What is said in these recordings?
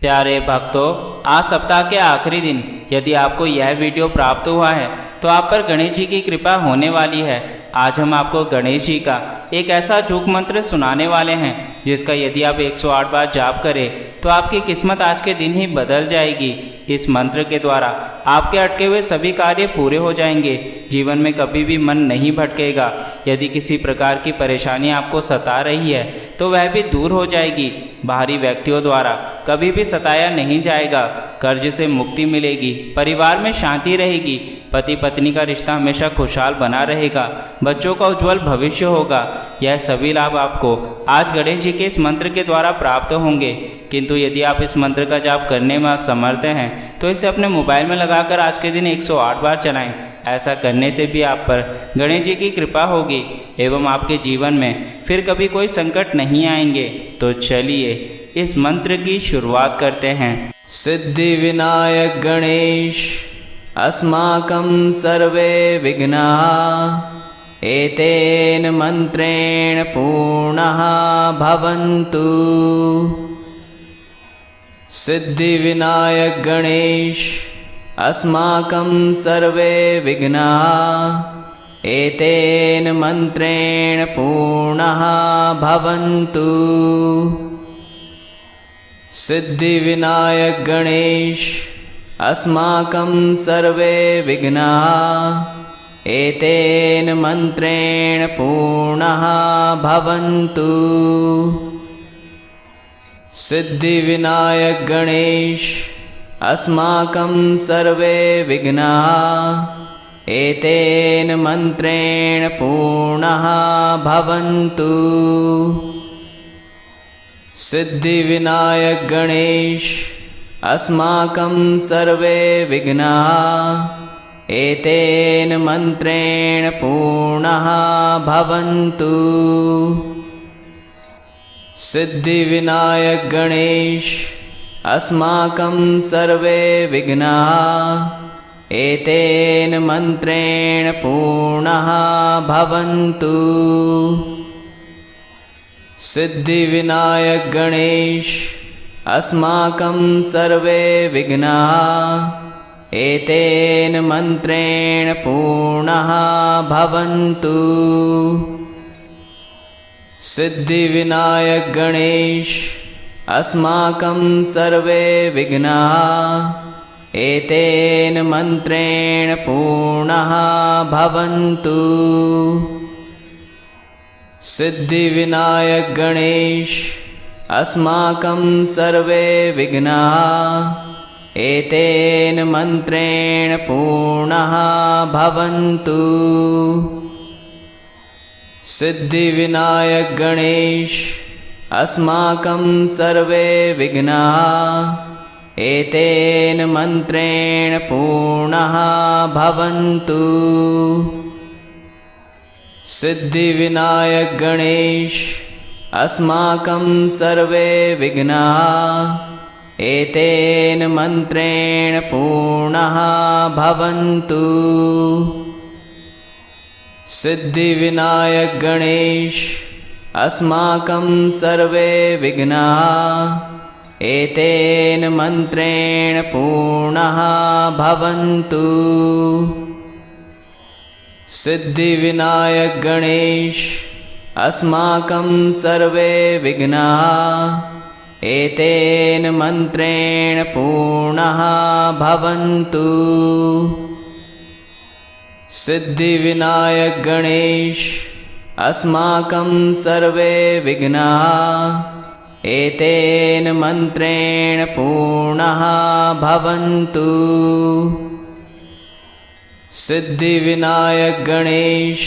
प्यारे भक्तों, आज सप्ताह के आखिरी दिन यदि आपको यह वीडियो प्राप्त हुआ है तो आप पर गणेश जी की कृपा होने वाली है। आज हम आपको गणेश जी का एक ऐसा झूठ मंत्र सुनाने वाले हैं जिसका यदि आप 108 बार जाप करें तो आपकी किस्मत आज के दिन ही बदल जाएगी। इस मंत्र के द्वारा आपके अटके हुए सभी कार्य पूरे हो जाएंगे। जीवन में कभी भी मन नहीं भटकेगा। यदि किसी प्रकार की परेशानी आपको सता रही है तो वह भी दूर हो जाएगी। बाहरी व्यक्तियों द्वारा कभी भी सताया नहीं जाएगा। कर्ज से मुक्ति मिलेगी। परिवार में शांति रहेगी। पति पत्नी का रिश्ता हमेशा खुशहाल बना रहेगा। बच्चों का उज्जवल भविष्य होगा। यह सभी लाभ आपको आज गणेश जी के इस मंत्र के द्वारा प्राप्त होंगे। किंतु यदि आप इस मंत्र का जाप करने में असमर्थ हैं तो इसे अपने मोबाइल में लगाकर आज के दिन 108 बार चलाएं। ऐसा करने से भी आप पर गणेश जी की कृपा होगी एवं आपके जीवन में फिर कभी कोई संकट नहीं आएंगे। तो चलिए इस मंत्र की शुरुआत करते हैं। सिद्धि विनायक गणेश अस्माकं सर्वे विघ्नाः एतेन मंत्रेण पूर्णः भवन्तु। सिद्धि विनायक गणेश अस्माकं सर्वे विघ्नाः एतेन मंत्रेण पूर्णः भवन्तु। सिद्धि विनायक गणेश अस्माकं सर्वे विघ्नाः एतेन मंत्रेण पूर्णः भवन्तु। सिद्धि विनायक गणेश अस्माकं सर्वे विघ्नाः एतेन मंत्रेण पूर्णः भवन्तु। सिद्धि विनायक गणेश अस्माकं सर्वे विघ्नाः एतेन मंत्रेण पूर्णः भवन्तु। सिद्धि विनायक गणेश अस्माकं सर्वे विघ्नाः एतेन मंत्रेण पूर्णः भवन्तु। सिद्धि विनायक गणेश अस्माकं सर्वे विघ्नाः एतेन मंत्रेण पूर्णः भवन्तु। सिद्धि विनायक गणेश अस्माकं सर्वे विघ्नाः एतेन मंत्रेण पूर्णः भवन्तु। सिद्धि विनायक गणेश अस्माकं सर्वे विघ्नाः एतेन मंत्रेण पूर्णः भवन्तु। सिद्धि विनायक गणेश अस्माकं सर्वे विघ्नाः एतेन मंत्रेण पूर्णः भवन्तु। सिद्धि विनायक गणेश अस्माकं सर्वे विघ्नाः एतेन मंत्रेण पूर्णः भवन्तु। सिद्धि विनायक गणेश अस्माकं सर्वे विघ्नाः एतेन मंत्रेण पूर्णः भवन्तु। सिद्धि विनायक गणेश अस्माकं सर्वे विघ्नाः एतेन मंत्रेण पूर्णः भवन्तु। सिद्धि विनायक गणेश अस्माकं सर्वे विघ्नाः एतेन मंत्रेण पूर्णः भवन्तु। सिद्धि विनायक गणेश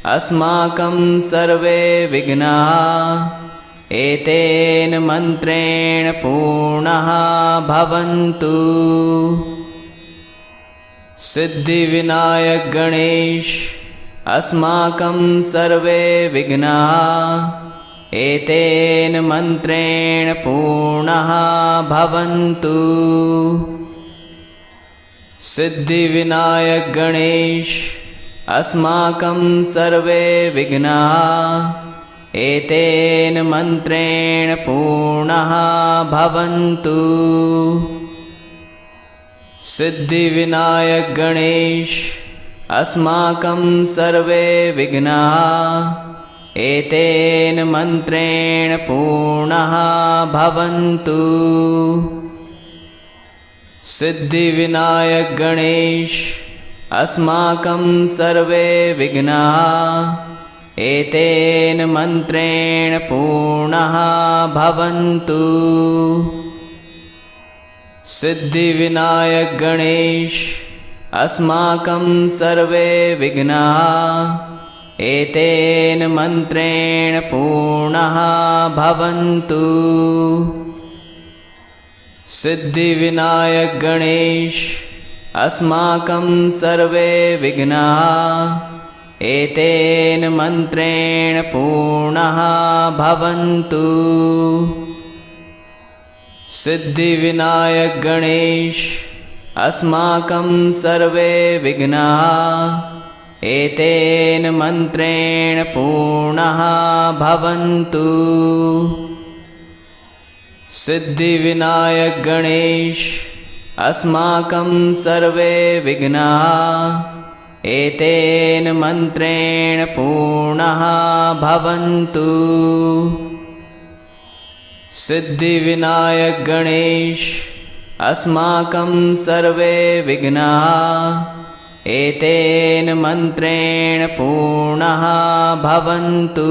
अस्माकं सर्वे विघ्नाः एतेन मंत्रेण पूर्णः भवन्तु। सिद्धि विनायक गणेश अस्माकं सर्वे विघ्नाः एतेन मंत्रेण पूर्णः भवन्तु। सिद्धि विनायक गणेश अस्माकं सर्वे विघ्नाः एतेन मन्त्रेण पूर्णः भवन्तु। सिद्धिविनायक गणेश अस्माकं सर्वे विघ्नाः एतेन मन्त्रेण पूर्णः भवन्तु। सिद्धिविनायक गणेश अस्माकं सर्वे विघ्नाः एतेन मन्त्रेण पूर्णः भवन्तु। सिद्धिविनायक गणेश अस्माकं सर्वे विघ्नाः एतेन मन्त्रेण पूर्णः भवन्तु। सिद्धिविनायक गणेश अस्माकं सर्वे विघ्नाः एतेन मन्त्रेण पूर्णः भवन्तु। सिद्धिविनायक गणेश अस्माकं सर्वे विघ्नाः एतेन मन्त्रेण पूर्णः भवन्तु। सिद्धिविनायक गणेश अस्माकं सर्वे विघ्नाः एतेन मन्त्रेण पूर्णः भवन्तु। सिद्धिविनायक गणेश अस्माकं सर्वे विघ्नाः एतेन मन्त्रेण पूर्णः भवन्तु।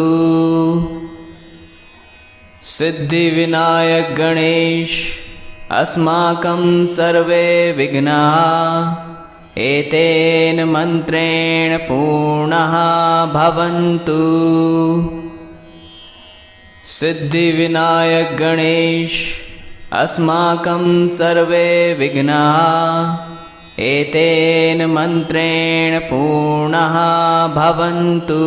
सिद्धिविनायक गणेश अस्माकं सर्वे विघ्नाः एतेन मन्त्रेण पूर्णः भवन्तु। सिद्धिविनायक गणेश अस्माकं सर्वे विघ्नाः एतेन मन्त्रेण पूर्णः भवन्तु।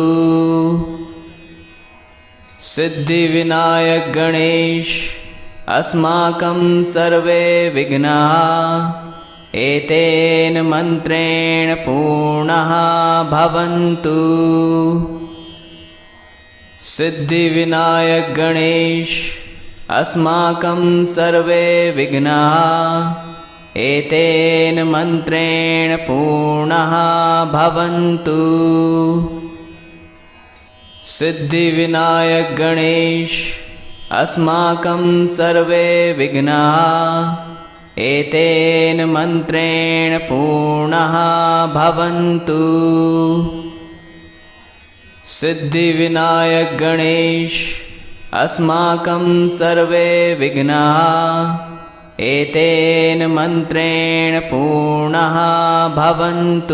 सिद्धिविनायक गणेश अस्माकं सर्वे विघ्नाः एतेन मन्त्रेण पूर्णः भवन्तु। सिद्धिविनायक गणेश अस्माकं सर्वे विघ्नाः एतेन मन्त्रेण पूर्णः भवन्तु। सिद्धिविनायक गणेश अस्माकं सर्वे विघ्नाः एतेन मन्त्रेण पूर्णः भवन्तु। सिद्धिविनायक गणेश अस्माकं सर्वे विघ्नाः एतेन मन्त्रेण पूर्णः भवन्तु।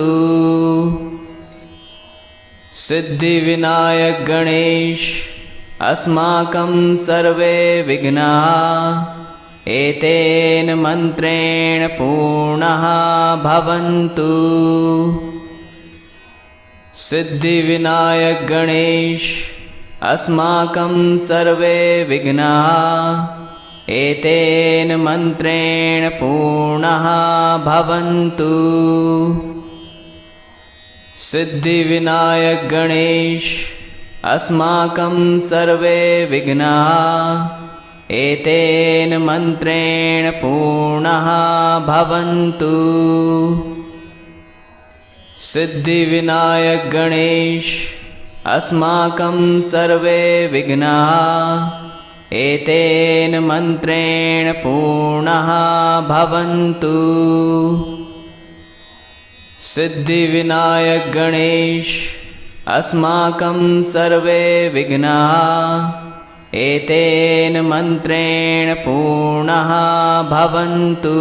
सिद्धिविनायक गणेश अस्माकं सर्वे विघ्नाः एतेन मन्त्रेण पूर्णः भवन्तु। सिद्धिविनायक गणेश अस्माकं सर्वे विघ्नाः एतेन मन्त्रेण पूर्णः भवन्तु। सिद्धिविनायक गणेश अस्माकं सर्वे विघ्नाः एतेन मन्त्रेण पूर्णः भवन्तु। सिद्धिविनायक गणेश अस्माकं सर्वे विघ्नाः एतेन मन्त्रेण पूर्णः भवन्तु। सिद्धिविनायक गणेश अस्माकं सर्वे विघ्नाः एतेन मन्त्रेण पूर्णः भवन्तु।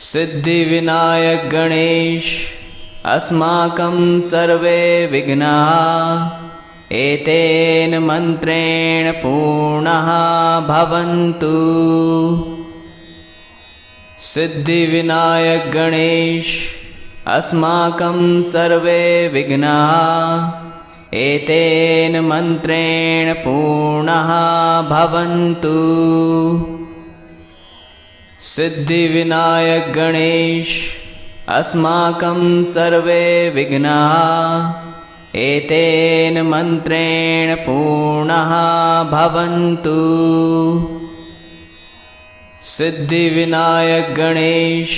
सिद्धिविनायक गणेश अस्माकं सर्वे विघ्नाः एतेन मन्त्रेण पूर्णः भवन्तु। सिद्धिविनायक गणेश अस्माकं सर्वे विघ्नाः एतेन मन्त्रेण पूर्णः भवन्तु। सिद्धिविनायक गणेश अस्माकं सर्वे विघ्नाः एतेन मन्त्रेण पूर्णः भवन्तु। सिद्धिविनायक गणेश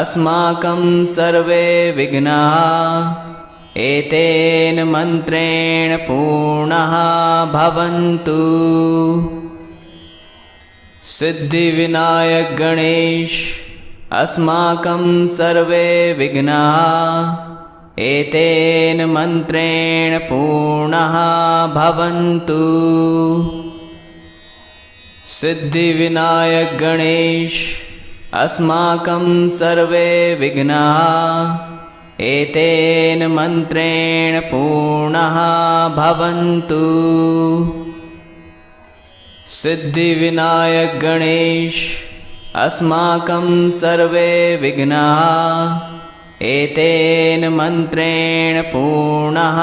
अस्माकं सर्वे विघ्नाः एतेन मन्त्रेण पूर्णः भवन्तु। सिद्धिविनायक गणेश अस्माकं सर्वे विघ्नाः एतेन मन्त्रेण पूर्णः भवन्तु। सिद्धिविनायक गणेश अस्माकं सर्वे विघ्नाः एतेन मन्त्रेण पूर्णः भवन्तु। सिद्धिविनायक गणेश अस्माकं सर्वे विघ्नाः एतेन मन्त्रेण पूर्णः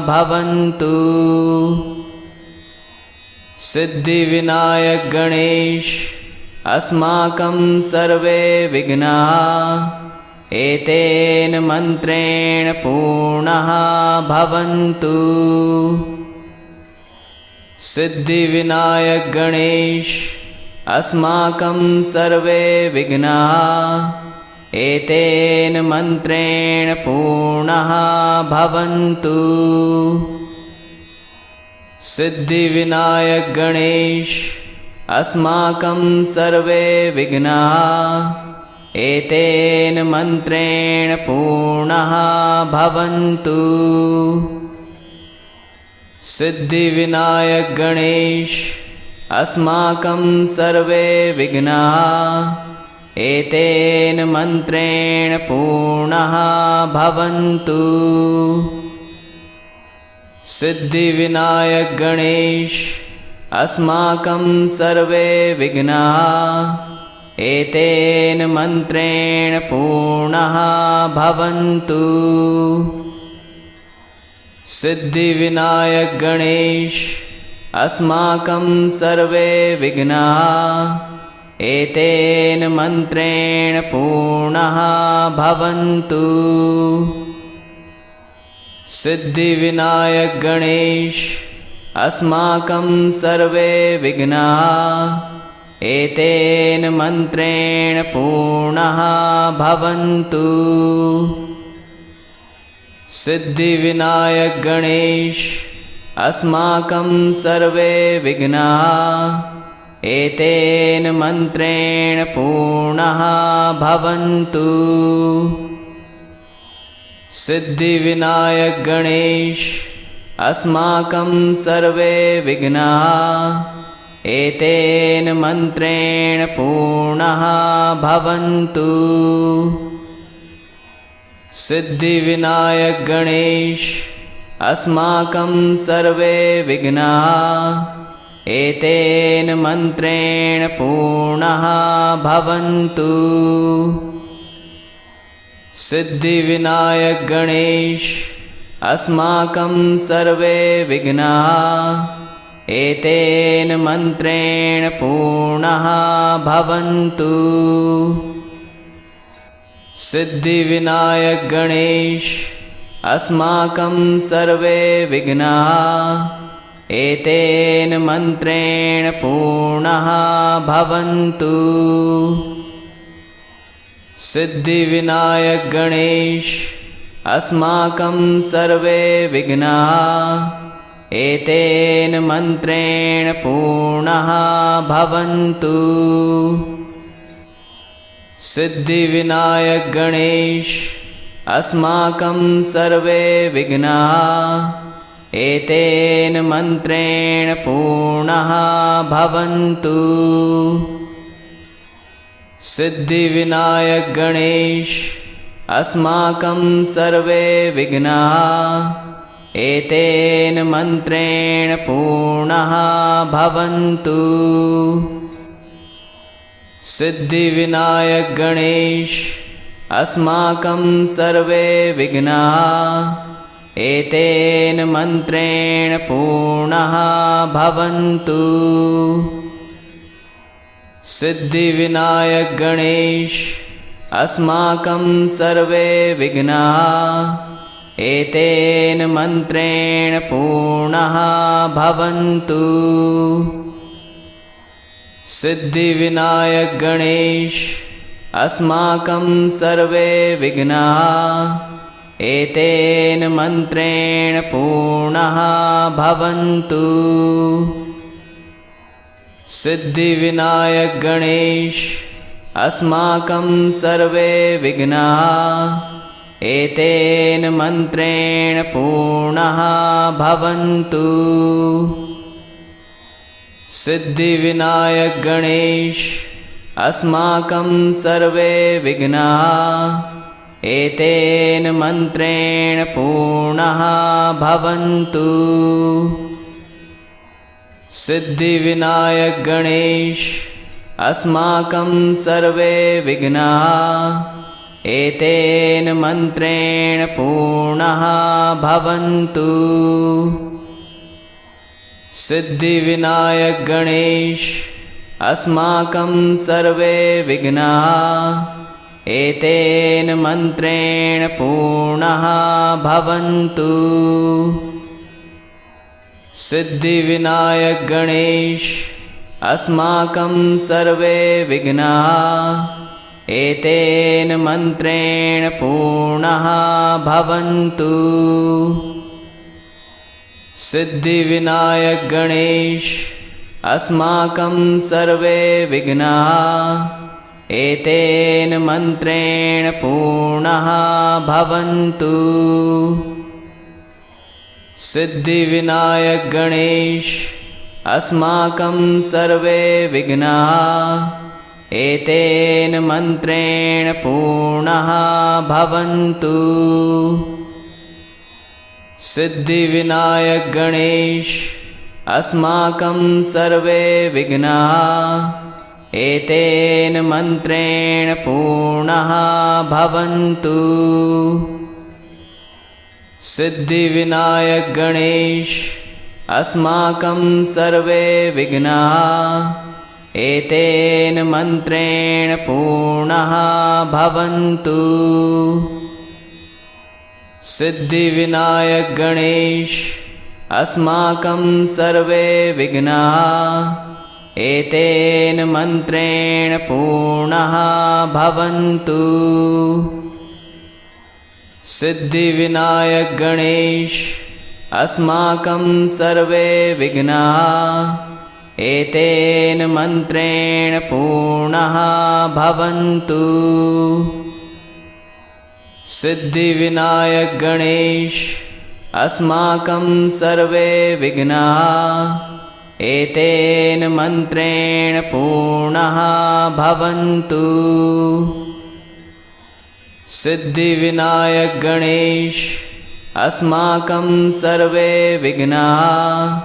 भवन्तु। सिद्धिविनायक गणेश अस्माकं सर्वे विघ्नाः एतेन मन्त्रेण पूर्णः भवन्तु। सिद्धिविनायक गणेश अस्माकं सर्वे विघ्नाः एतेन मन्त्रेण पूर्णः भवन्तु। सिद्धिविनायक गणेश अस्माकं सर्वे विघ्नाः एतेन मन्त्रेण पूर्णः भवन्तु। सिद्धिविनायक गणेश अस्माकं सर्वे विघ्नाः एतेन मन्त्रेण पूर्णः भवन्तु। सिद्धिविनायक गणेश अस्माकं सर्वे विघ्नाः एतेन मन्त्रेण पूर्णः भवन्तु। सिद्धिविनायक गणेश अस्माकं सर्वे विघ्नाः एतेन मन्त्रेण पूर्णः भवन्तु। सिद्धिविनायक गणेश अस्माकं सर्वे विघ्नाः एतेन मन्त्रेण पूर्णः भवन्तु। सिद्धिविनायक गणेश अस्माकं सर्वे विघ्नाः एतेन मन्त्रेण पूर्णः भवन्तु। सिद्धिविनायक गणेश अस्माकं सर्वे विघ्नाः एतेन मन्त्रेण पूर्णः भवन्तु। सिद्धिविनायक गणेश अस्माकं सर्वे विघ्नाः एतेन मन्त्रेण पूर्णः भवन्तु। सिद्धिविनायक गणेश अस्माकं सर्वे विघ्नाः एतेन मन्त्रेण पूर्णः भवन्तु। सिद्धिविनायक गणेश अस्माकं सर्वे विघ्नाः एतेन मन्त्रेण पूर्णः भवन्तु। सिद्धिविनायक गणेश अस्माकं सर्वे विघ्नाः एतेन मन्त्रेण पूर्णः भवन्तु। सिद्धिविनायक गणेश अस्माकं सर्वे विघ्नाः एतेन मन्त्रेण पूर्णः भवन्तु। सिद्धिविनायक गणेश अस्माकं सर्वे विघ्नाः एतेन मन्त्रेण पूर्णः भवन्तु। सिद्धिविनायक गणेश अस्माकं सर्वे विघ्नाः एतेन मन्त्रेण पूर्णः भवन्तु। सिद्धिविनायक गणेश अस्माकं सर्वे विघ्नाः एतेन मन्त्रेण पूर्णः भवन्तु। सिद्धिविनायक गणेश अस्माकं सर्वे विघ्नाः एतेन मन्त्रेण पूर्णः भवन्तु। सिद्धिविनायक गणेश अस्माकं सर्वे विघ्नाः एतेन मन्त्रेण पूर्णः भवन्तु। सिद्धिविनायक गणेश अस्माकं सर्वे विघ्नाः एतेन मन्त्रेण पूर्णः भवन्तु। सिद्धिविनायक गणेश अस्माकं सर्वे विघ्नाः एतेन मन्त्रेण पूर्णः भवन्तु। सिद्धिविनायक गणेश अस्माकं सर्वे विघ्नाः एतेन मन्त्रेण पूर्णः भवन्तु। सिद्धिविनायक गणेश अस्माकं सर्वे विघ्नाः एतेन मन्त्रेण पूर्णः भवन्तु। सिद्धिविनायक गणेश अस्माकं सर्वे विघ्नाः एतेन मन्त्रेण पूर्णः भवन्तु। सिद्धिविनायक गणेश अस्माकं सर्वे विघ्नाः एतेन मन्त्रेण पूर्णः भवन्तु। सिद्धिविनायक गणेश अस्माकं सर्वे विघ्नाः एतेन मन्त्रेण पूर्णः भवन्तु। सिद्धिविनायक गणेश अस्माकं सर्वे विघ्नाः एतेन मन्त्रेण पूर्णः भवन्तु। सिद्धिविनायक गणेश अस्माकं सर्वे विघ्नाः एतेन मन्त्रेण पूर्णः भवन्तु। सिद्धिविनायक गणेश अस्माकं सर्वे विघ्नाः एतेन मन्त्रेण पूर्णः भवन्तु। सिद्धिविनायक गणेश अस्माकं सर्वे विघ्नाः एतेन मन्त्रेण पूर्णः भवन्तु। सिद्धिविनायक गणेश अस्माकं सर्वे विघ्नाः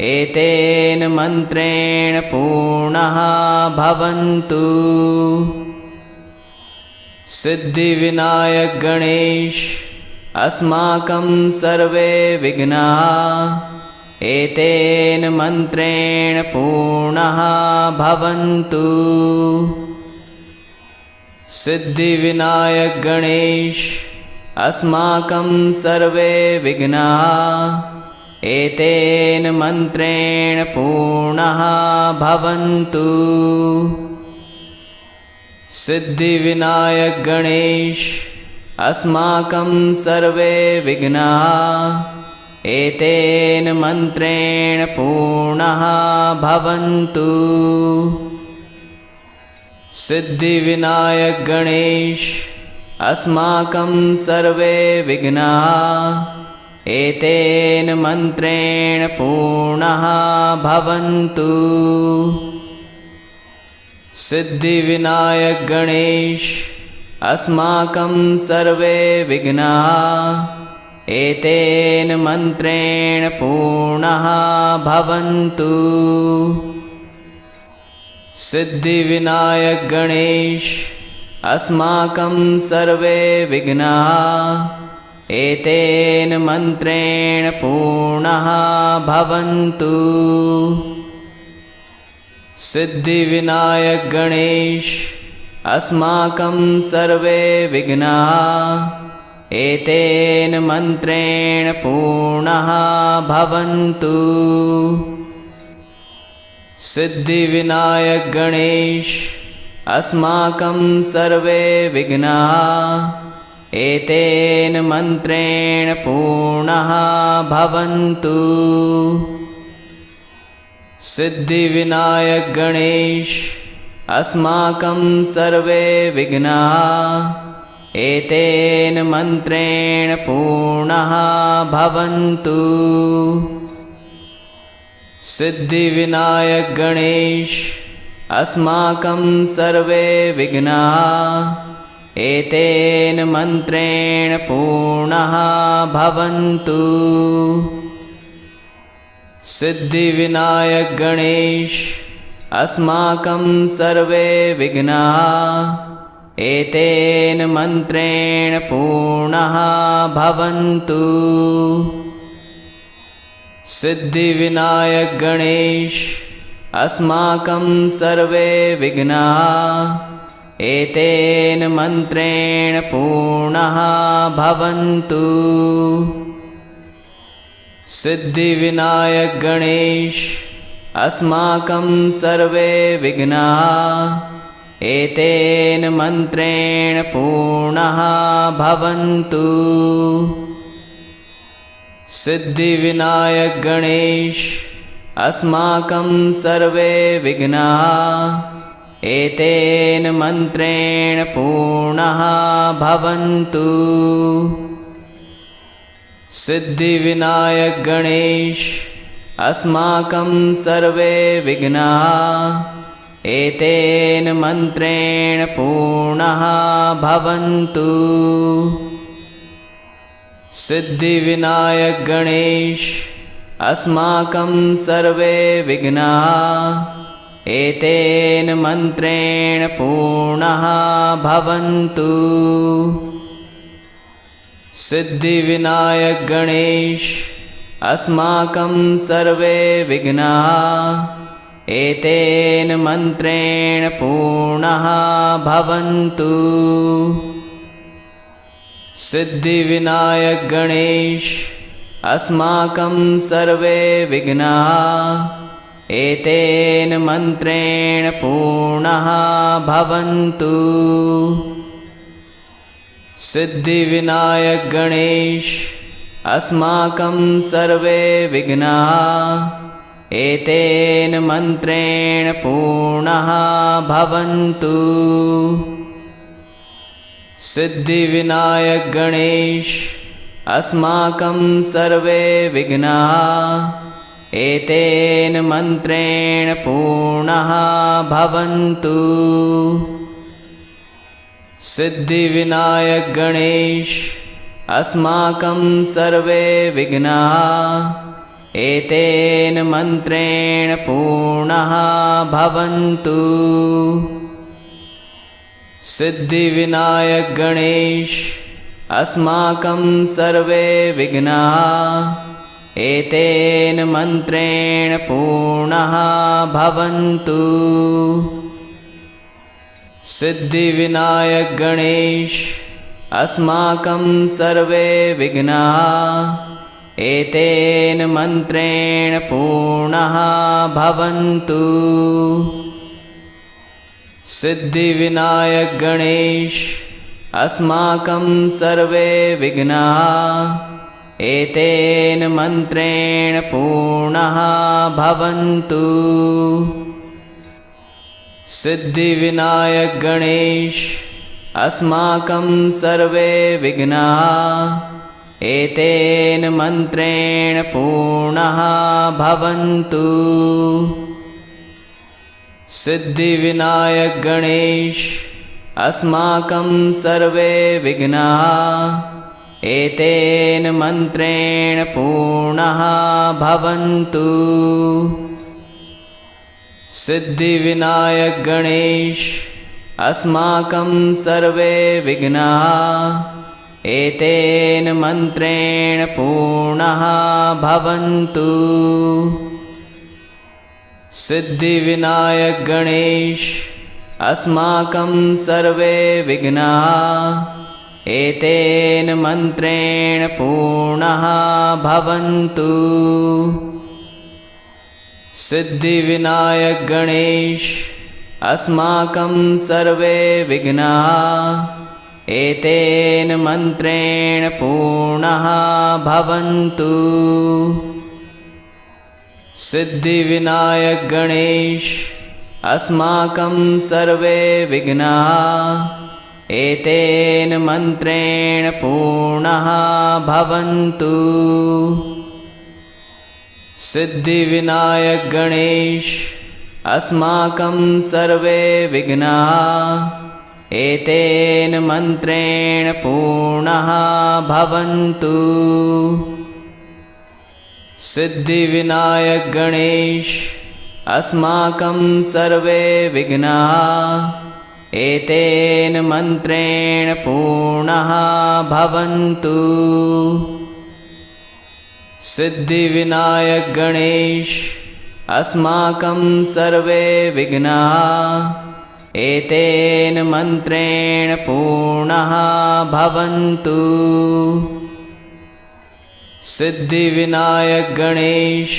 एतेन मन्त्रेण पूर्णः भवन्तु। सिद्धिविनायक गणेश अस्माकं सर्वे विघ्नाः एतेन मन्त्रेण पूर्णः भवन्तु। सिद्धिविनायक गणेश अस्माकं सर्वे विघ्नाः एतेन मन्त्रेण पूर्णः भवन्तु। सिद्धिविनायक गणेश अस्माकं सर्वे विघ्नाः एतेन मन्त्रेण पूर्णः भवन्तु। सिद्धिविनायक गणेश अस्माकं सर्वे विघ्नाः एतेन मन्त्रेण पूर्णः भवन्तु। सिद्धिविनायक गणेश अस्माकं सर्वे विघ्नाः एतेन मन्त्रेण पूर्णः भवन्तु। सिद्धिविनायक गणेश अस्माकं सर्वे विघ्नाः एतेन मन्त्रेण पूर्णः भवन्तु। सिद्धिविनायक गणेश अस्माकं सर्वे विघ्नाः एतेन मन्त्रेण पूर्णः भवन्तु। सिद्धिविनायक गणेश अस्माकं सर्वे विघ्नाः एतेन मन्त्रेण पूर्णः भवन्तु। सिद्धिविनायक गणेश अस्माकं सर्वे विघ्नाः एतेन मन्त्रेण पूर्णः भवन्तु। सिद्धिविनायक गणेश अस्माकं सर्वे विघ्नाः एतेन मन्त्रेण पूर्णः भवन्तु। सिद्धिविनायक गणेश अस्माकं सर्वे विघ्नाः एतेन मन्त्रेण पूर्णः भवन्तु। सिद्धिविनायक गणेश अस्माकं सर्वे विघ्नाः एतेन मन्त्रेण पूर्णः भवन्तु। सिद्धिविनायक गणेश अस्माकं सर्वे विघ्नाः एतेन मन्त्रेण पूर्णः भवन्तु। सिद्धिविनायक गणेश अस्माकं सर्वे विघ्नाः एतेन मन्त्रेण पूर्णः भवन्तु। सिद्धिविनायक गणेश अस्माकं सर्वे विघ्नाः एतेन मन्त्रेण पूर्णः भवन्तु। सिद्धिविनायक गणेश अस्माकं सर्वे विघ्नाः एतेन मन्त्रेण पूर्णः भवन्तु। सिद्धिविनायक गणेश अस्माकं सर्वे विघ्नाः एतेन मन्त्रेण पूर्णः भवन्तु। सिद्धिविनायक गणेश अस्माकं सर्वे विघ्नाः एतेन मन्त्रेण पूर्णः भवन्तु। सिद्धिविनायक गणेश अस्माकं सर्वे विघ्नाः एतेन मन्त्रेण पूर्णः भवन्तु। सिद्धिविनायक गणेश अस्माकं सर्वे विघ्नाः एतेन मन्त्रेण पूर्णः भवन्तु। सिद्धिविनायक गणेश अस्माकं सर्वे विघ्नाः एतेन मन्त्रेण पूर्णः भवन्तु। सिद्धिविनायक गणेश अस्माकं सर्वे विघ्नाः एतेन मन्त्रेण पूर्णः भवन्तु। सिद्धिविनायक गणेश अस्माकं सर्वे विघ्नाः एतेन मन्त्रेण पूर्णः भवन्तु। सिद्धिविनायक गणेश अस्माकं सर्वे विघ्नाः एतेन मन्त्रेण पूर्णः भवन्तु। सिद्धिविनायक गणेश अस्माकं सर्वे विघ्नाः एतेन मन्त्रेण पूर्णः भवन्तु। सिद्धिविनायक गणेश अस्माकं सर्वे विघ्नाः एतेन मन्त्रेण पूर्णः भवन्तु। सिद्धिविनायक गणेश अस्माकं सर्वे विघ्नाः एतेन मन्त्रेण पूर्णः भवन्तु। सिद्धिविनायक गणेश अस्माकं सर्वे विघ्नाः एतेन मन्त्रेण पूर्णः भवन्तु। सिद्धिविनायक गणेश अस्माकं सर्वे विघ्नाः एतेन मन्त्रेण पूर्णः भवन्तु। सिद्धिविनायक गणेश अस्माकं सर्वे विघ्नाः एतेन मन्त्रेण पूर्णः भवन्तु। सिद्धिविनायक गणेश अस्माकं सर्वे विघ्नाः एतेन मन्त्रेण पूर्णः भवन्तु। सिद्धिविनायक गणेश अस्माकं सर्वे विघ्नाः एतेन मन्त्रेण पूर्णः भवन्तु। सिद्धिविनायक गणेश अस्माकं सर्वे विघ्नाः एतेन मन्त्रेण पूर्णः भवन्तु। सिद्धिविनायक गणेश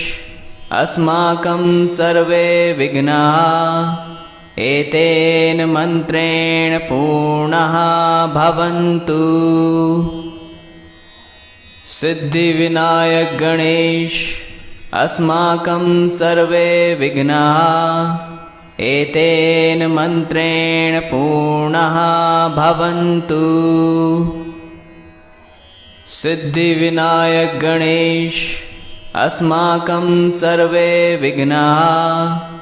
अस्माकं सर्वे विघ्नाः एतेन मन्त्रेण पूर्णः भवन्तु। सिद्धिविनायक गणेश अस्माकं सर्वे विघ्नाः एतेन मन्त्रेण पूर्णः भवन्तु। सिद्धिविनायक गणेश अस्माकं सर्वे विघ्नाः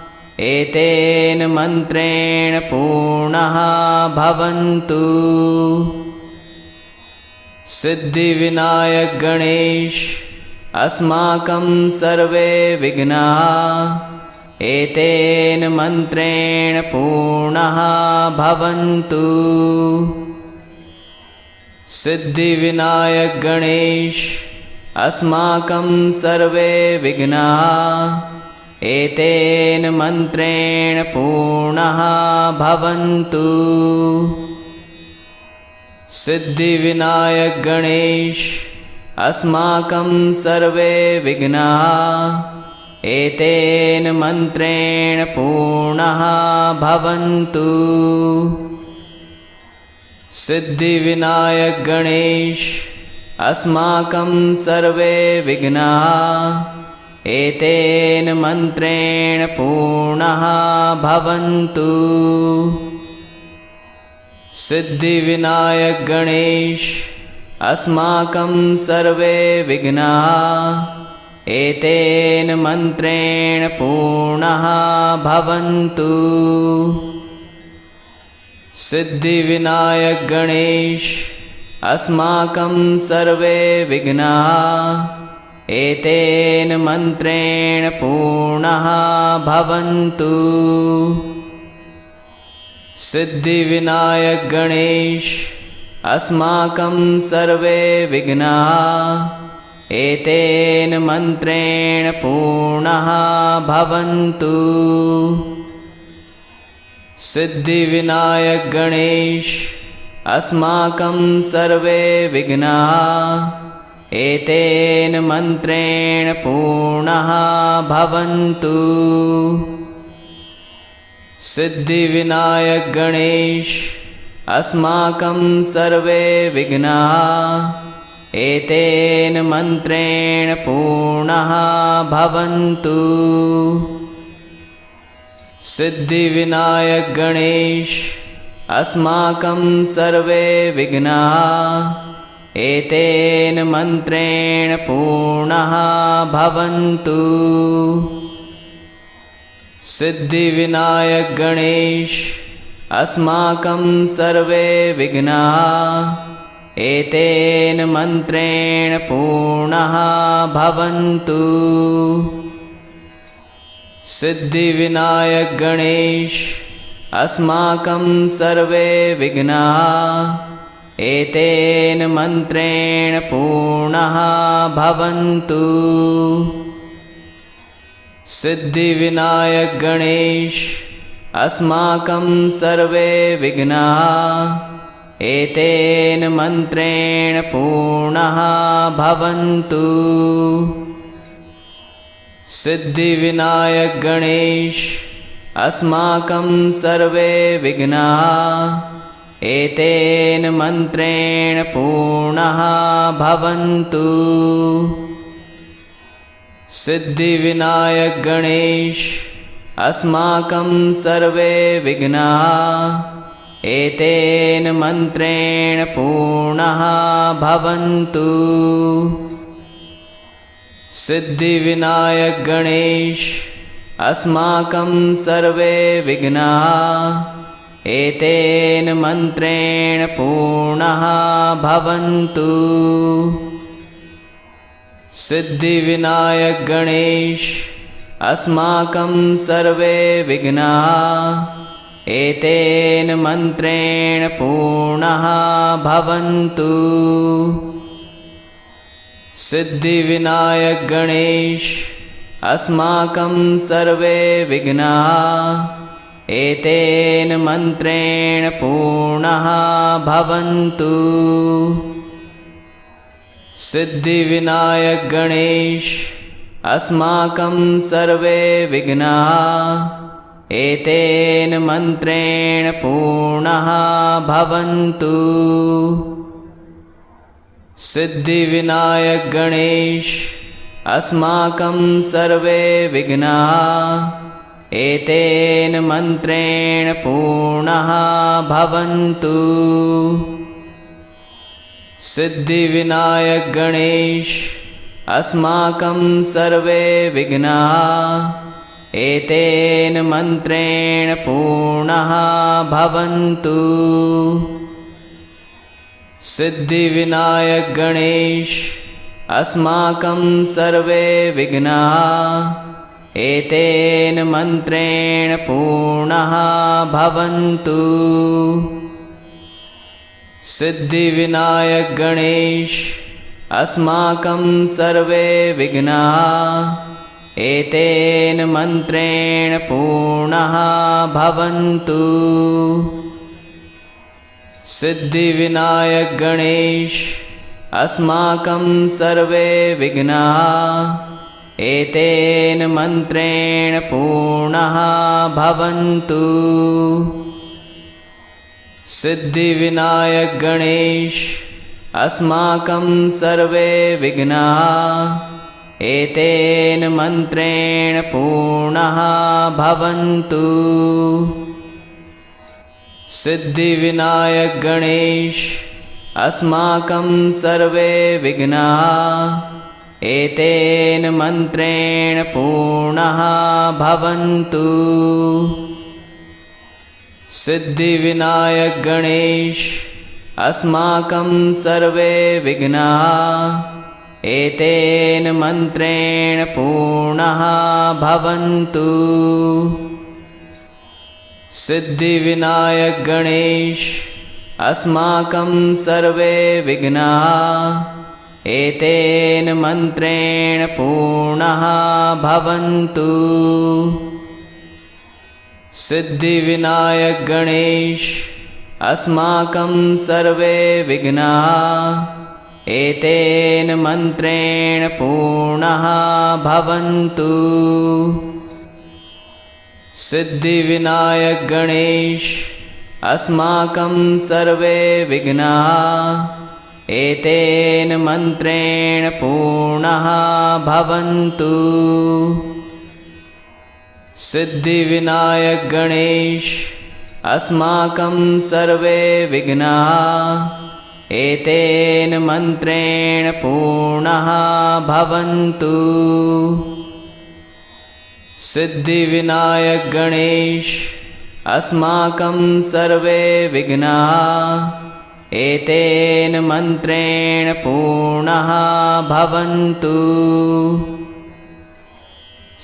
एतेन मन्त्रेण पूर्णः भवन्तु। सिद्धिविनायक गणेश अस्माकं सर्वे विघ्नाः एतेन मन्त्रेण पूर्णः भवन्तु। सिद्धिविनायक गणेश अस्माकं सर्वे विघ्नाः एतेन मन्त्रेण पूर्णः भवन्तु। सिद्धिविनायक गणेश अस्माकं सर्वे विघ्नाः एतेन मन्त्रेण पूर्णः भवन्तु। सिद्धिविनायक गणेश अस्माकं सर्वे विघ्नाः एतेन मन्त्रेण पूर्णः भवन्तु। सिद्धिविनायक गणेश अस्माकं सर्वे विघ्नाः एतेन मन्त्रेण पूर्णः भवन्तु। सिद्धिविनायक गणेश अस्माकं सर्वे विघ्नाः एतेन मन्त्रेण पूर्णः भवन्तु। सिद्धिविनायक गणेश अस्माकं सर्वे विघ्नाः एतेन मन्त्रेण पूर्णः भवन्तु। सिद्धिविनायक गणेश अस्माकं सर्वे विघ्नाः एतेन मन्त्रेण पूर्णः भवन्तु। सिद्धिविनायक गणेश अस्माकं सर्वे विघ्नाः एतेन मन्त्रेण पूर्णः भवन्तु। सिद्धिविनायक गणेश अस्माकं सर्वे विघ्नाः एतेन मन्त्रेण पूर्णः भवन्तु। सिद्धिविनायक गणेश अस्माकं सर्वे विघ्नाः एतेन मन्त्रेण पूर्णः भवन्तु। सिद्धिविनायक गणेश अस्माकं सर्वे विघ्नाः एतेन मन्त्रेण पूर्णः भवन्तु। सिद्धिविनायक गणेश अस्माकं सर्वे विघ्नाः एतेन मन्त्रेण पूर्णः भवन्तु। सिद्धिविनायक गणेश अस्माकं सर्वे विघ्नाः एतेन मन्त्रेण पूर्णः भवन्तु। सिद्धिविनायक गणेश अस्माकं सर्वे विघ्नाः एतेन मन्त्रेण पूर्णः भवन्तु। सिद्धिविनायक गणेश अस्माकं सर्वे विघ्नाः एतेन मन्त्रेण पूर्णः भवन्तु। सिद्धिविनायक गणेश अस्माकं सर्वे विघ्नाः एतेन मन्त्रेण पूर्णः भवन्तु। सिद्धिविनायक गणेश अस्माकं सर्वे विघ्नाः एतेन मन्त्रेण पूर्णः भवन्तु। सिद्धिविनायक गणेश अस्माकं सर्वे विघ्नाः एतेन मन्त्रेण पूर्णः भवन्तु। सिद्धिविनायक गणेश अस्माकं सर्वे विघ्नाः एतेन मन्त्रेण पूर्णः भवन्तु। सिद्धिविनायक गणेश अस्माकं सर्वे विघ्नाः एतेन मन्त्रेण पूर्णः भवन्तु। सिद्धिविनायक गणेश अस्माकं सर्वे विघ्नाः एतेन मन्त्रेण पूर्णः भवन्तु। सिद्धिविनायक गणेश अस्माकं सर्वे विघ्नाः एतेन मन्त्रेण पूर्णः भवन्तु। सिद्धिविनायक गणेश अस्माकं सर्वे विघ्नाः एतेन मन्त्रेण पूर्णः भवन्तु। सिद्धिविनायक गणेश अस्माकं सर्वे विघ्नाः एतेन मन्त्रेण पूर्णः भवन्तु। सिद्धिविनायक गणेश अस्माकं सर्वे विघ्नाः एतेन मन्त्रेण पूर्णः भवन्तु। सिद्धिविनायक गणेश अस्माकं सर्वे विघ्नाः एतेन मन्त्रेण पूर्णः भवन्तु। सिद्धिविनायक गणेश अस्माकं सर्वे विघ्नाः एतेन मन्त्रेण पूर्णः भवन्तु। सिद्धिविनायक गणेश अस्माकं सर्वे विघ्नाः एतेन मन्त्रेण पूर्णः भवन्तु। सिद्धिविनायक गणेश अस्माकं सर्वे विघ्नाः एतेन मन्त्रेण पूर्णः भवन्तु। सिद्धिविनायक गणेश अस्माकं सर्वे विघ्नाः एतेन मन्त्रेण पूर्णः भवन्तु। सिद्धिविनायक गणेश अस्माकं सर्वे विघ्नाः एतेन मन्त्रेण पूर्णः भवन्तु।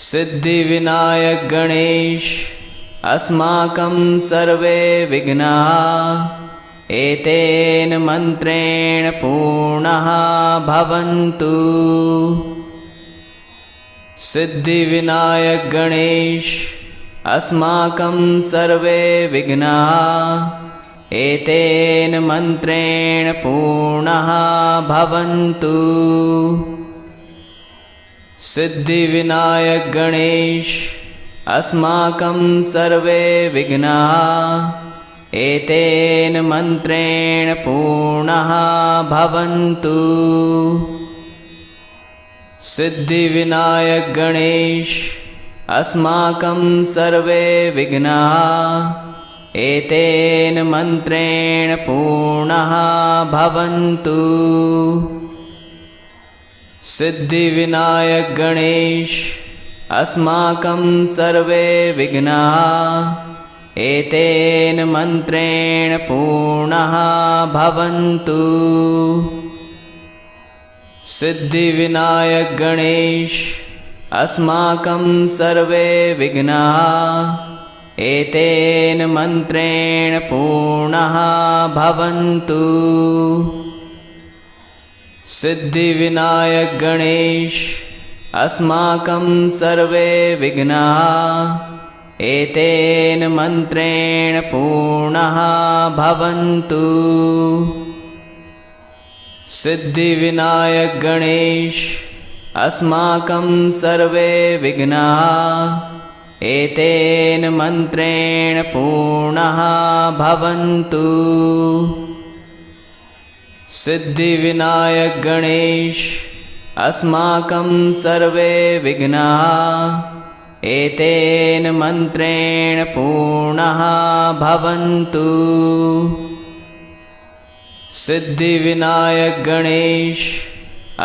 सिद्धिविनायक गणेश अस्माकं सर्वे विघ्नाः एतेन मन्त्रेण पूर्णः भवन्तु। सिद्धिविनायक गणेश अस्माकं सर्वे विघ्नाः एतेन मन्त्रेण पूर्णः भवन्तु। सिद्धिविनायक गणेश अस्माकं सर्वे विघ्नाः एतेन मन्त्रेण पूर्णः भवन्तु। सिद्धिविनायक गणेश अस्माकं सर्वे विघ्नाः एतेन मन्त्रेण पूर्णः भवन्तु। सिद्धिविनायक गणेश अस्माकं सर्वे विघ्नाः एतेन मन्त्रेण पूर्णः भवन्तु। सिद्धिविनायक गणेश अस्माकं सर्वे विघ्नाः एतेन मन्त्रेण पूर्णः भवन्तु। सिद्धिविनायक गणेश अस्माकं सर्वे विघ्नाः एतेन मन्त्रेण पूर्णः भवन्तु। सिद्धिविनायक गणेश अस्माकं सर्वे विघ्नाः एतेन मन्त्रेण पूर्णः भवन्तु। सिद्धिविनायक गणेश अस्माकं सर्वे विघ्नाः एतेन मन्त्रेण पूर्णः भवन्तु। सिद्धिविनायक गणेश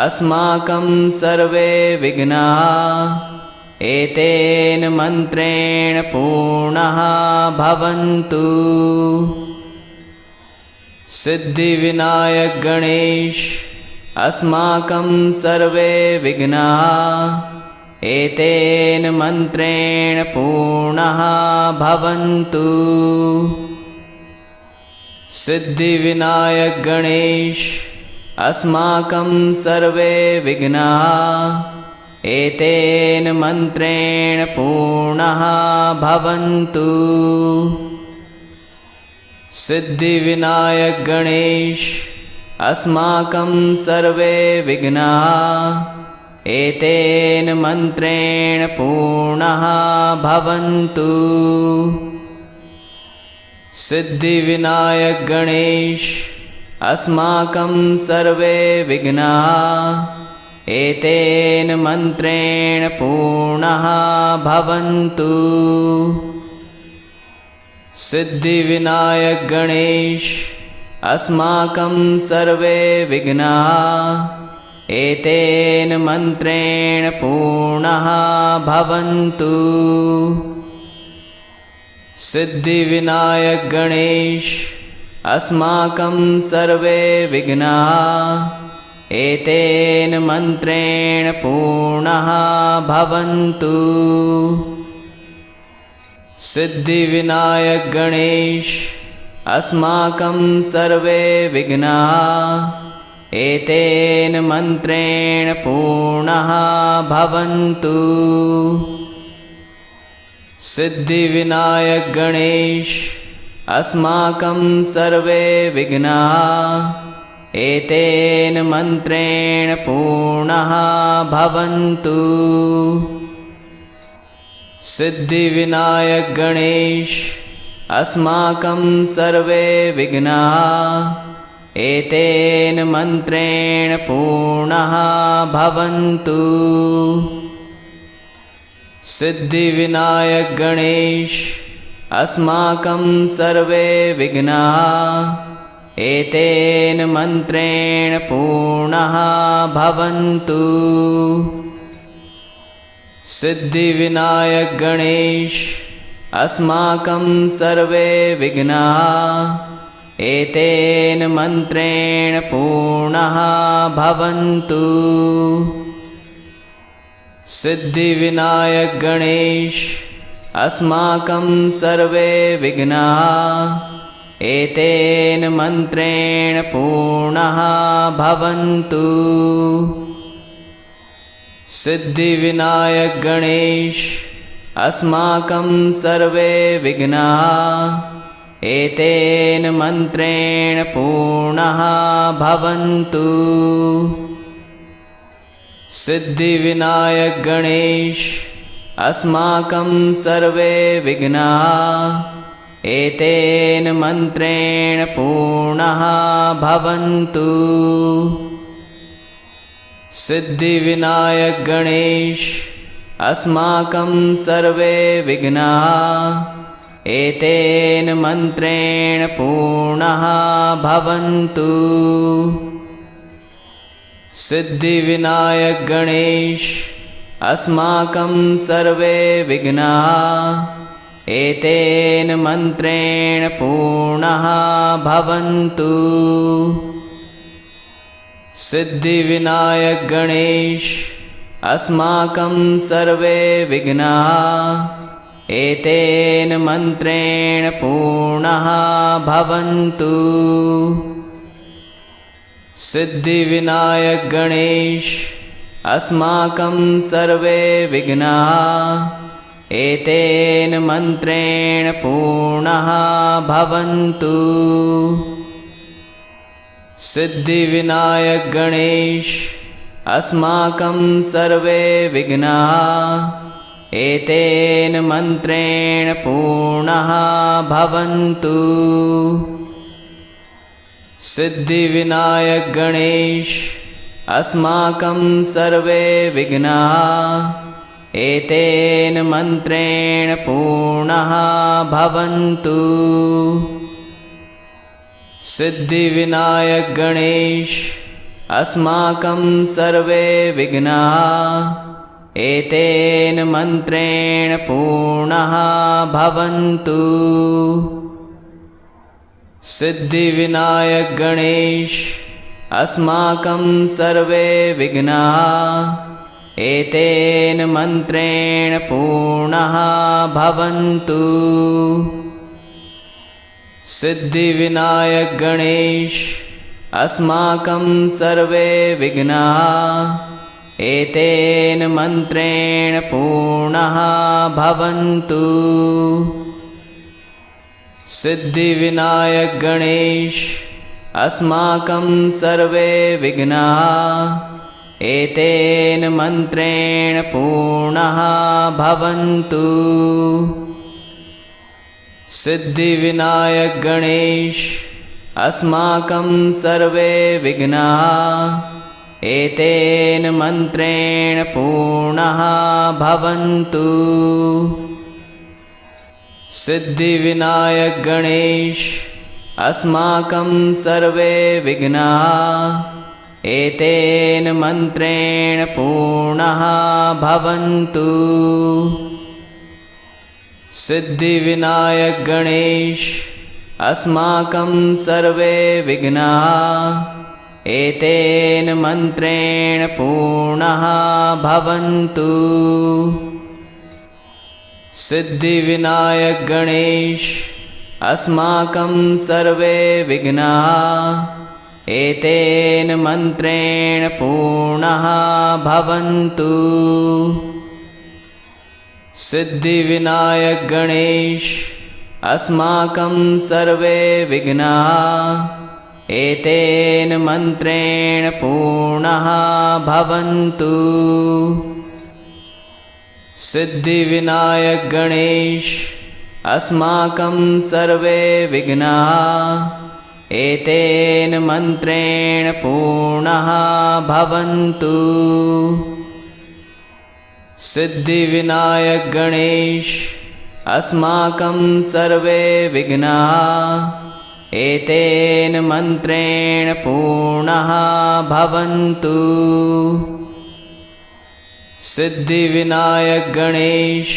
अस्माकं सर्वे विघ्नाः एतेन मन्त्रेण पूर्णः भवन्तु। सिद्धिविनायक गणेश अस्माकं सर्वे विघ्नाः एतेन मन्त्रेण पूर्णः भवन्तु। सिद्धिविनायक गणेश अस्माकं सर्वे विघ्नाः एतेन मन्त्रेण पूर्णः भवन्तु। सिद्धिविनायक गणेश अस्माकं सर्वे विघ्नाः एतेन मन्त्रेण पूर्णः भवन्तु। सिद्धिविनायक गणेश अस्माकं सर्वे विघ्नाः एतेन मन्त्रेण पूर्णः भवन्तु। सिद्धिविनायक गणेश अस्माकं सर्वे विघ्नाः एतेन मन्त्रेण पूर्णः भवन्तु। सिद्धिविनायक गणेश अस्माकं सर्वे विघ्नाः एतेन मन्त्रेण पूर्णः भवन्तु। सिद्धिविनायक गणेश अस्माकं सर्वे विघ्नाः एतेन मन्त्रेण पूर्णः भवन्तु। सिद्धिविनायक गणेश अस्माकं सर्वे विघ्नाः एतेन मन्त्रेण पूर्णः भवन्तु। सिद्धिविनायक गणेश अस्माकं सर्वे विघ्नाः एतेन मन्त्रेण पूर्णः भवन्तु। सिद्धिविनायक गणेश अस्माकं सर्वे विघ्नाः एतेन मन्त्रेण पूर्णः भवन्तु। सिद्धिविनायक गणेश अस्माकं सर्वे विघ्नाः एतेन मन्त्रेण पूर्णः भवन्तु। सिद्धिविनायक गणेश अस्माकं सर्वे विघ्नाः एतेन मन्त्रेण पूर्णः भवन्तु। सिद्धिविनायक गणेश अस्माकं सर्वे विघ्नाः एतेन मन्त्रेण पूर्णः भवन्तु। सिद्धिविनायक गणेश अस्माकं सर्वे विघ्नाः एतेन मन्त्रेण पूर्णः भवन्तु। सिद्धिविनायक गणेश अस्माकं सर्वे विघ्नाः एतेन मन्त्रेण पूर्णः भवन्तु। सिद्धिविनायक गणेश अस्माकं सर्वे विघ्नाः एतेन मन्त्रेण पूर्णः भवन्तु। सिद्धिविनायक गणेश अस्माकं सर्वे विघ्नाः एतेन मन्त्रेण पूर्णः भवन्तु। सिद्धिविनायक गणेश अस्माकं सर्वे विघ्नाः एतेन मन्त्रेण पूर्णः भवन्तु। सिद्धिविनायक गणेश अस्माकं सर्वे विघ्नाः एतेन मन्त्रेण पूर्णः भवन्तु। सिद्धिविनायक गणेश अस्माकं सर्वे विघ्नाः एतेन मन्त्रेण पूर्णः भवन्तु। सिद्धिविनायक गणेश अस्माकं सर्वे विघ्नाः एतेन मन्त्रेण पूर्णः भवन्तु। सिद्धिविनायक गणेश अस्माकं सर्वे विघ्नाः एतेन मन्त्रेण पूर्णः भवन्तु। सिद्धिविनायक गणेश अस्माकं सर्वे विघ्नाः एतेन मन्त्रेण पूर्णः भवन्तु। सिद्धिविनायक गणेश अस्माकं सर्वे विघ्नाः एतेन मन्त्रेण पूर्णः भवन्तु। सिद्धिविनायक गणेश अस्माकं सर्वे विघ्नाः एतेन मन्त्रेण पूर्णः भवन्तु। सिद्धिविनायक गणेश अस्माकं सर्वे विघ्नाः एतेन मन्त्रेण पूर्णः भवन्तु। सिद्धिविनायक गणेश अस्माकं सर्वे विघ्नाः एतेन मन्त्रेण पूर्णः भवन्तु। सिद्धिविनायक गणेश अस्माकं सर्वे विघ्नाः एतेन मन्त्रेण पूर्णः भवन्तु। सिद्धिविनायक गणेश अस्माकं सर्वे विघ्नाः एतेन मन्त्रेण पूर्णः भवन्तु। सिद्धिविनायक गणेश अस्माकं सर्वे विघ्नाः एतेन मन्त्रेण पूर्णः भवन्तु। सिद्धिविनायक गणेश अस्माकं सर्वे विघ्नाः एतेन मन्त्रेण पूर्णः भवन्तु। सिद्धिविनायक गणेश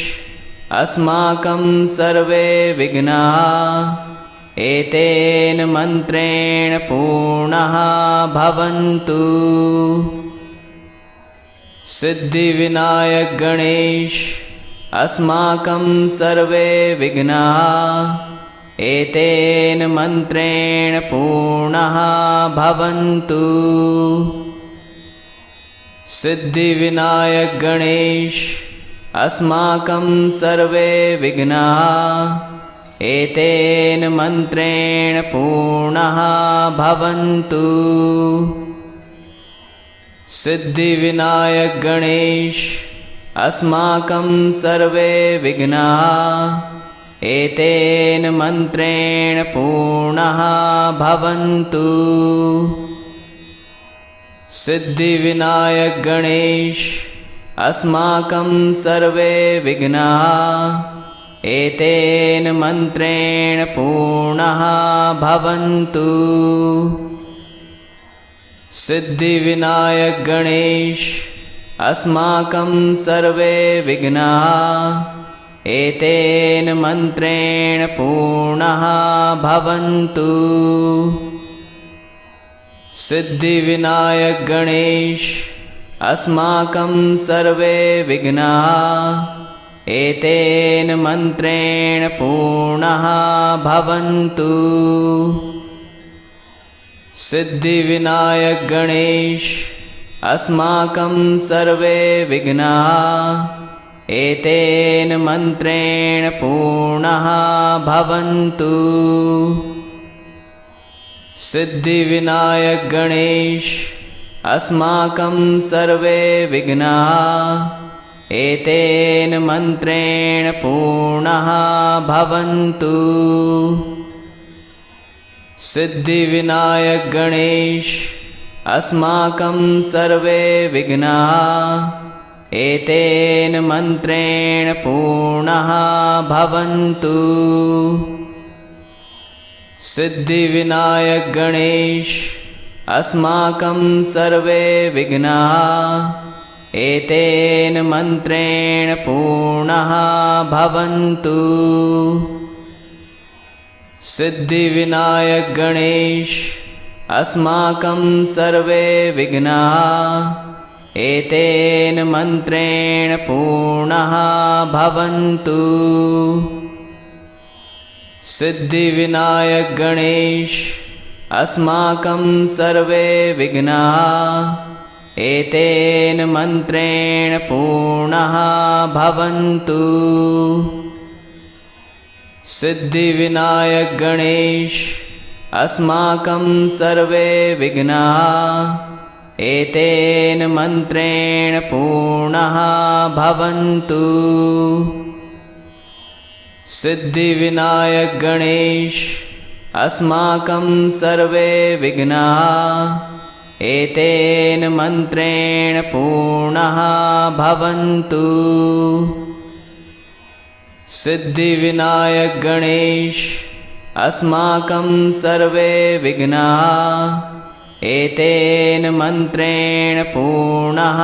अस्माकं सर्वे विघ्नाः एतेन मन्त्रेण पूर्णः भवन्तु। सिद्धिविनायक गणेश अस्माकं सर्वे विघ्नाः एतेन मन्त्रेण पूर्णः भवन्तु। सिद्धिविनायक गणेश अस्माकं सर्वे विघ्नाः एतेन मन्त्रेण पूर्णः भवन्तु। सिद्धिविनायक गणेश अस्माकं सर्वे विघ्नाः एतेन मन्त्रेण पूर्णः भवन्तु। सिद्धिविनायक गणेश अस्माकं सर्वे विघ्नाः एतेन मन्त्रेण पूर्णः भवन्तु। सिद्धिविनायक गणेश अस्माकं सर्वे विघ्नाः एतेन मन्त्रेण पूर्णः भवन्तु। सिद्धिविनायक गणेश अस्माकं सर्वे विघ्नाः एतेन मन्त्रेण पूर्णः भवन्तु। सिद्धिविनायक गणेश अस्माकं सर्वे विघ्नाः एतेन मन्त्रेण पूर्णः भवन्तु। सिद्धिविनायक गणेश अस्माकं सर्वे विघ्नाः एतेन मन्त्रेण पूर्णः भवन्तु। सिद्धिविनायक गणेश अस्माकं सर्वे विघ्नाः एतेन मन्त्रेण पूर्णः भवन्तु। सिद्धिविनायक गणेश अस्माकं सर्वे विघ्नाः एतेन मन्त्रेण पूर्णः भवन्तु। सिद्धिविनायक गणेश अस्माकं सर्वे विघ्नाः एतेन मन्त्रेण पूर्णः भवन्तु। सिद्धिविनायक गणेश अस्माकं सर्वे विघ्नाः एतेन मन्त्रेण पूर्णः भवन्तु। सिद्धिविनायक गणेश अस्माकं सर्वे विघ्नाः एतेन मन्त्रेण पूर्णः भवन्तु। सिद्धिविनायक गणेश अस्माकं सर्वे विघ्नाः एतेन मन्त्रेण पूर्णः भवन्तु। सिद्धिविनायक गणेश अस्माकं सर्वे विघ्नाः एतेन मन्त्रेण पूर्णः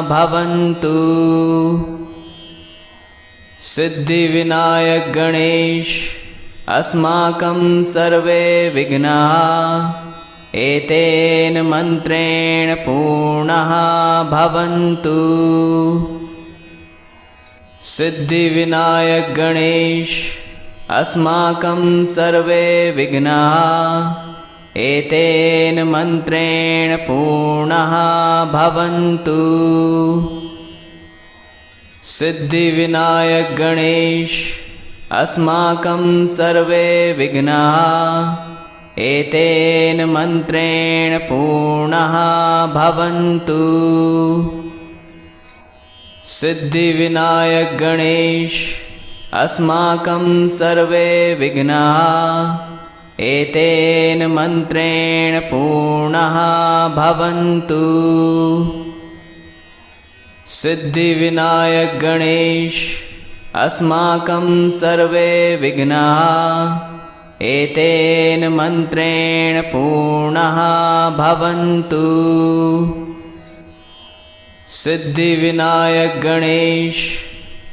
भवन्तु। सिद्धिविनायक गणेश अस्माकं सर्वे विघ्नाः एतेन मन्त्रेण पूर्णः भवन्तु। सिद्धिविनायक गणेश अस्माकं सर्वे विघ्नाः एतेन मन्त्रेण पूर्णः भवन्तु। सिद्धिविनायक गणेश अस्माकं सर्वे विघ्नाः एतेन मन्त्रेण पूर्णः भवन्तु। सिद्धिविनायक गणेश अस्माकं सर्वे विघ्नाः एतेन मन्त्रेण पूर्णः भवन्तु। सिद्धिविनायक गणेश अस्माकं सर्वे विघ्नाः एतेन मन्त्रेण पूर्णः भवन्तु। सिद्धिविनायक गणेश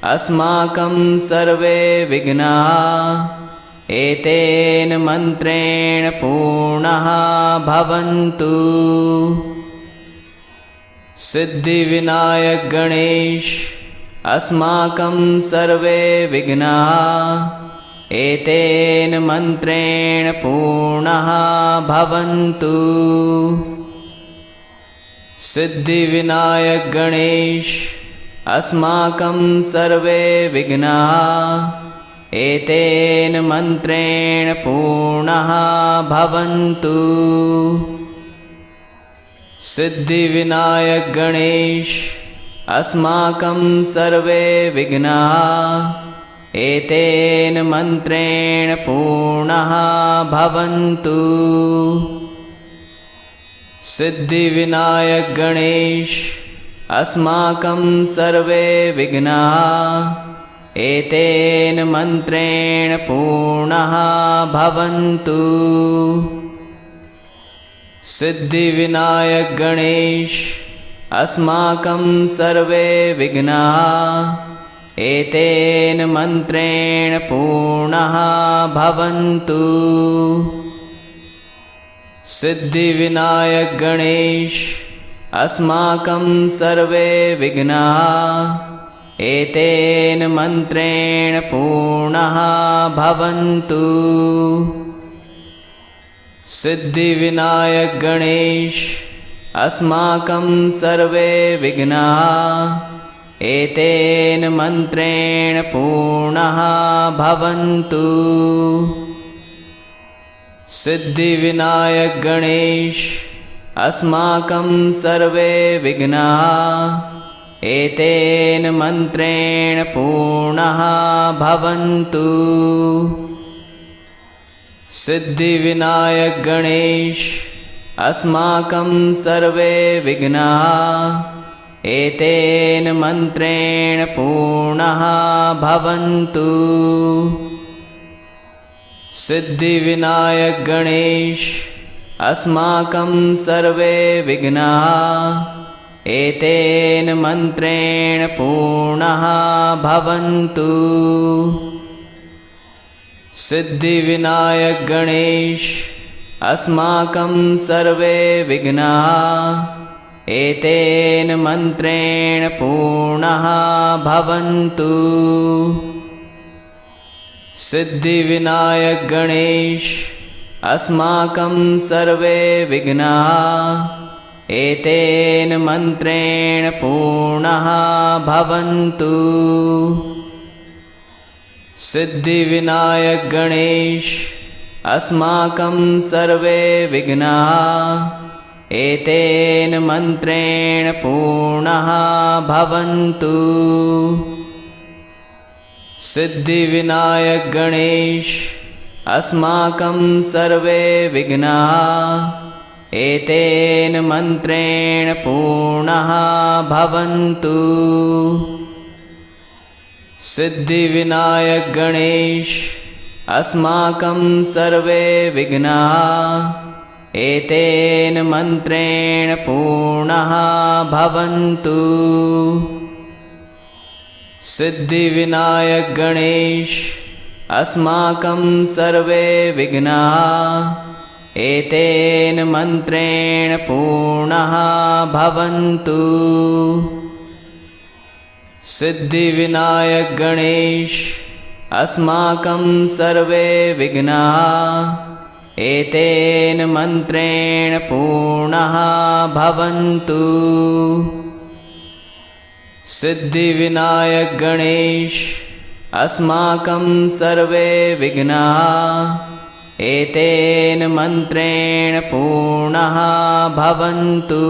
अस्माकं सर्वे विघ्नाः एतेन मन्त्रेण पूर्णः भवन्तु। सिद्धिविनायक गणेश अस्माकं सर्वे विघ्नाः एतेन मन्त्रेण पूर्णः भवन्तु। सिद्धिविनायक गणेश अस्माकं सर्वे विघ्नाः एतेन मन्त्रेण पूर्णः भवन्तु। सिद्धिविनायक गणेश अस्माकं सर्वे विघ्नाः एतेन मन्त्रेण पूर्णः भवन्तु। सिद्धिविनायक गणेश अस्माकं सर्वे विघ्नाः एतेन मन्त्रेण पूर्णः भवन्तु। सिद्धिविनायक गणेश अस्माकं सर्वे विघ्नाः एतेन मन्त्रेण पूर्णः भवन्तु। सिद्धिविनायक गणेश अस्माकं सर्वे विघ्नाः एतेन मन्त्रेण पूर्णः भवन्तु। सिद्धिविनायक गणेश अस्माकं सर्वे विघ्नाः एतेन मन्त्रेण पूर्णः भवन्तु। सिद्धिविनायक गणेश अस्माकं सर्वे विघ्नाः एतेन मन्त्रेण पूर्णः भवन्तु। सिद्धिविनायक गणेश अस्माकं सर्वे विघ्नाः एतेन मन्त्रेण पूर्णः भवन्तु। सिद्धिविनायक गणेश अस्माकं सर्वे विघ्नाः एतेन मन्त्रेण पूर्णः भवन्तु। सिद्धिविनायक गणेश अस्माकं सर्वे विघ्नाः एतेन मन्त्रेण पूर्णः भवन्तु। सिद्धिविनायक गणेश अस्माकं सर्वे विघ्नाः एतेन मन्त्रेण पूर्णः भवन्तु। सिद्धिविनायक गणेश अस्माकं सर्वे विघ्नाः एतेन मन्त्रेण पूर्णः भवन्तु। सिद्धिविनायक गणेश अस्माकं सर्वे विघ्नाः एतेन मन्त्रेण पूर्णः भवन्तु। सिद्धिविनायक गणेश अस्माकं सर्वे विघ्नाः एतेन मन्त्रेण पूर्णः भवन्तु। सिद्धिविनायक गणेश अस्माकं सर्वे विघ्नाः एतेन मन्त्रेण पूर्णः भवन्तु। सिद्धिविनायक गणेश अस्माकं सर्वे विघ्नाः एतेन मन्त्रेण पूर्णः भवन्तु। सिद्धिविनायक गणेश अस्माकं सर्वे विघ्नाः एतेन मन्त्रेण पूर्णः भवन्तु।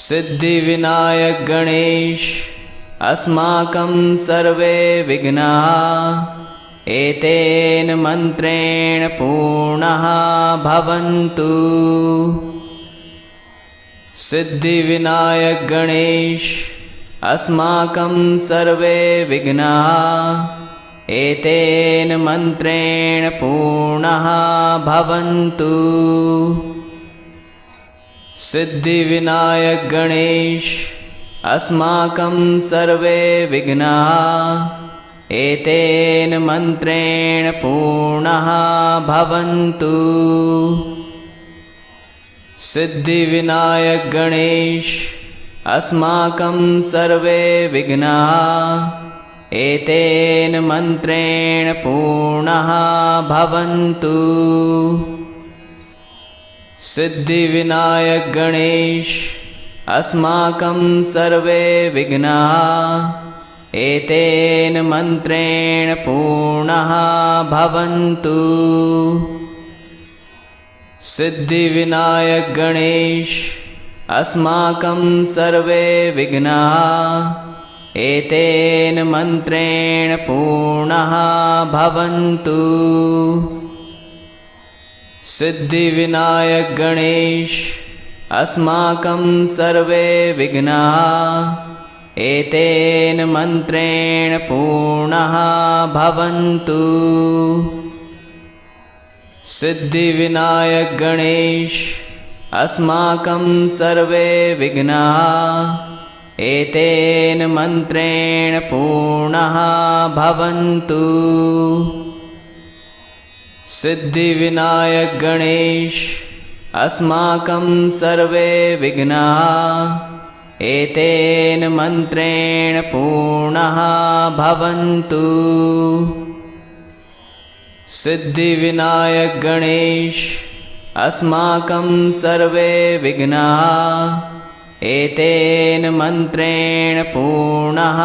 सिद्धिविनायक गणेश अस्माकं सर्वे विघ्नाः एतेन मन्त्रेण पूर्णः भवन्तु। सिद्धिविनायक गणेश अस्माकं सर्वे विघ्नाः एतेन मन्त्रेण पूर्णः भवन्तु। सिद्धिविनायक गणेश अस्माकं सर्वे विघ्नाः एतेन मन्त्रेण पूर्णः भवन्तु। सिद्धिविनायक गणेश अस्माकं सर्वे विघ्नाः एतेन मन्त्रेण पूर्णः भवन्तु। सिद्धिविनायक गणेश अस्माकं सर्वे विघ्नाः एतेन मन्त्रेण पूर्णः भवन्तु। सिद्धिविनायक गणेश अस्माकं सर्वे विघ्नाः एतेन मन्त्रेण पूर्णः भवन्तु। सिद्धिविनायक गणेश अस्माकं सर्वे विघ्नाः एतेन मन्त्रेण पूर्णः भवन्तु। सिद्धिविनायक गणेश अस्माकं सर्वे विघ्नाः एतेन मन्त्रेण पूर्णः भवन्तु। सिद्धिविनायक गणेश अस्माकं सर्वे विघ्नाः एतेन मन्त्रेण पूर्णः भवन्तु। सिद्धिविनायक गणेश अस्माकं सर्वे विघ्नाः एतेन मन्त्रेण पूर्णः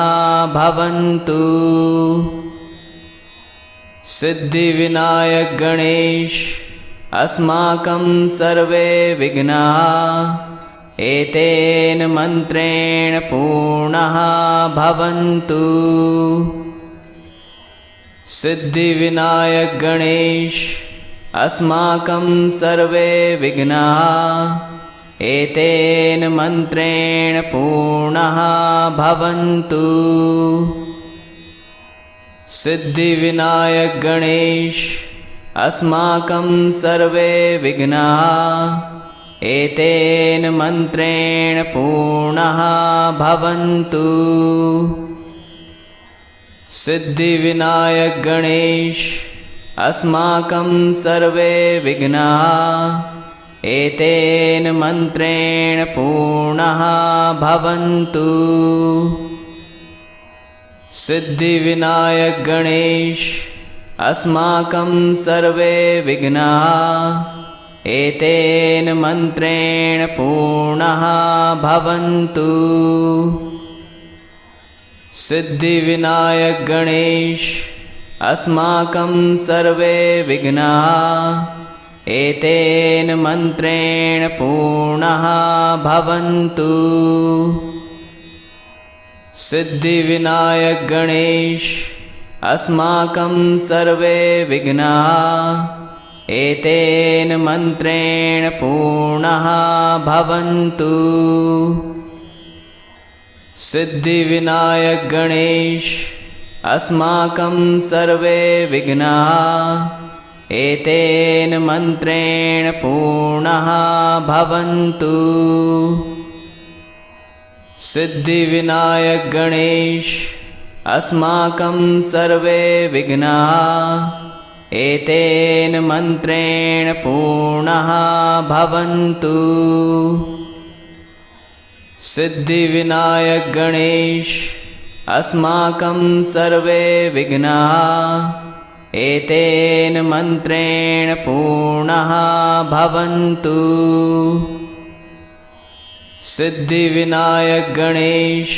भवन्तु। सिद्धिविनायक गणेश अस्माकं सर्वे विघ्नाः एतेन मन्त्रेण पूर्णः भवन्तु। सिद्धिविनायक गणेश अस्माकं सर्वे विघ्नाः एतेन मन्त्रेण पूर्णः भवन्तु। सिद्धिविनायक गणेश अस्माकं सर्वे विघ्नाः एतेन मन्त्रेण पूर्णः भवन्तु। सिद्धिविनायक गणेश अस्माकं सर्वे विघ्नाः एतेन मन्त्रेण पूर्णः भवन्तु। सिद्धिविनायक गणेश अस्माकं सर्वे विघ्नाः एतेन मन्त्रेण पूर्णः भवन्तु। सिद्धिविनायक गणेश अस्माकं सर्वे विघ्नाः एतेन मन्त्रेण पूर्णः भवन्तु। सिद्धिविनायक गणेश अस्माकं सर्वे विघ्नाः एतेन मन्त्रेण पूर्णः भवन्तु। सिद्धिविनायक गणेश अस्माकं सर्वे विघ्नाः एतेन मन्त्रेण पूर्णः भवन्तु। सिद्धिविनायक गणेश अस्माकं सर्वे विघ्नाः एतेन मन्त्रेण पूर्णः भवन्तु। सिद्धिविनायक गणेश अस्माकं सर्वे विघ्नाः एतेन मन्त्रेण पूर्णः भवन्तु। सिद्धिविनायक गणेश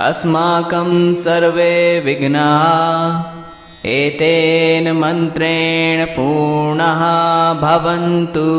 अस्माकं सर्वे विघ्नाः एतेन मन्त्रेण पूर्णः भवन्तु।